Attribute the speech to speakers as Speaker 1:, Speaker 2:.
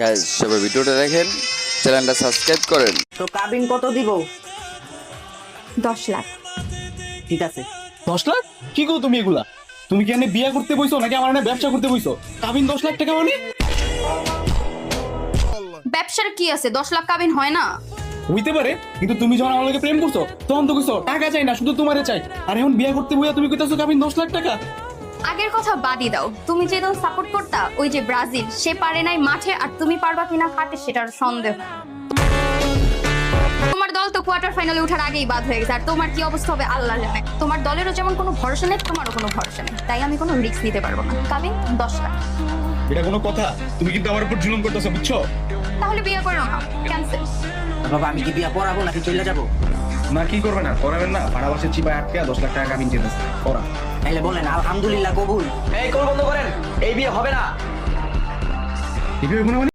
Speaker 1: Guys সবাই ভিডিওটা দেখেন, চ্যানেলটা সাবস্ক্রাইব করেন।
Speaker 2: তো কাবিন কত দিব?
Speaker 3: 10 লাখ।
Speaker 2: ঠিক আছে।
Speaker 4: 10 লাখ? কি গো তুমি এগুলা? তুমি কি এনে বিয়ে করতে বইছো নাকি আমার এনে ব্যবসা করতে বইছো? কাবিন 10 লাখ টাকা মানে?
Speaker 3: ব্যবসার কি আছে? 10 লাখ কাবিন হয় না?
Speaker 4: হইতে পারে, কিন্তু তুমি যখন আমার লগে প্রেম করছো তখন তো কইছো টাকা চাই না, শুধু তোমারে চাই। আর এখন বিয়ে করতে বইয়া তুমি কইতাছো কাবিন 10 লাখ টাকা?
Speaker 3: আগের কথা বাদই দাও। তুমি যে দল সাপোর্ট করতা, ওই যে ব্রাজিল, সে পারে নাই মাঠে, আর তুমি পারবা কিনা হাটে সেটার সন্দেহ। তোমার দল তো কোয়ার্টার ফাইনালে ওঠার আগেই বাদ হয়ে গেছে, আর তোমার কি অবস্থা হবে আল্লাহ জানে। তোমার দলেরও যেমন কোনো ভরসা নেই, তোমারও কোনো ভরসা নেই, তাই আমি কোনো রিস্ক নিতে পারবো না। কাবিন 10 লাখ।
Speaker 4: এটা কোনো কথা? তুমি কিন্তু আমার উপর জুলুম করতেছো, বুঝছো?
Speaker 3: তাহলে বিয়ে করো না, ক্যান্সেল।
Speaker 2: বাবা আমি কি বিয়া পড়াবো নাকি চলে যাবো?
Speaker 4: না কি করবে না, করাবেন না? ভাড়া বাসে চিপায় আটকে 10 লাখ টাকা কাবিন চেতেছে করা।
Speaker 2: তাইলে বলেন আলহামদুলিল্লাহ কবুল।
Speaker 5: এই কল বন্ধ করেন, এই বিয়ে হবে না।
Speaker 4: কি হবে মানে?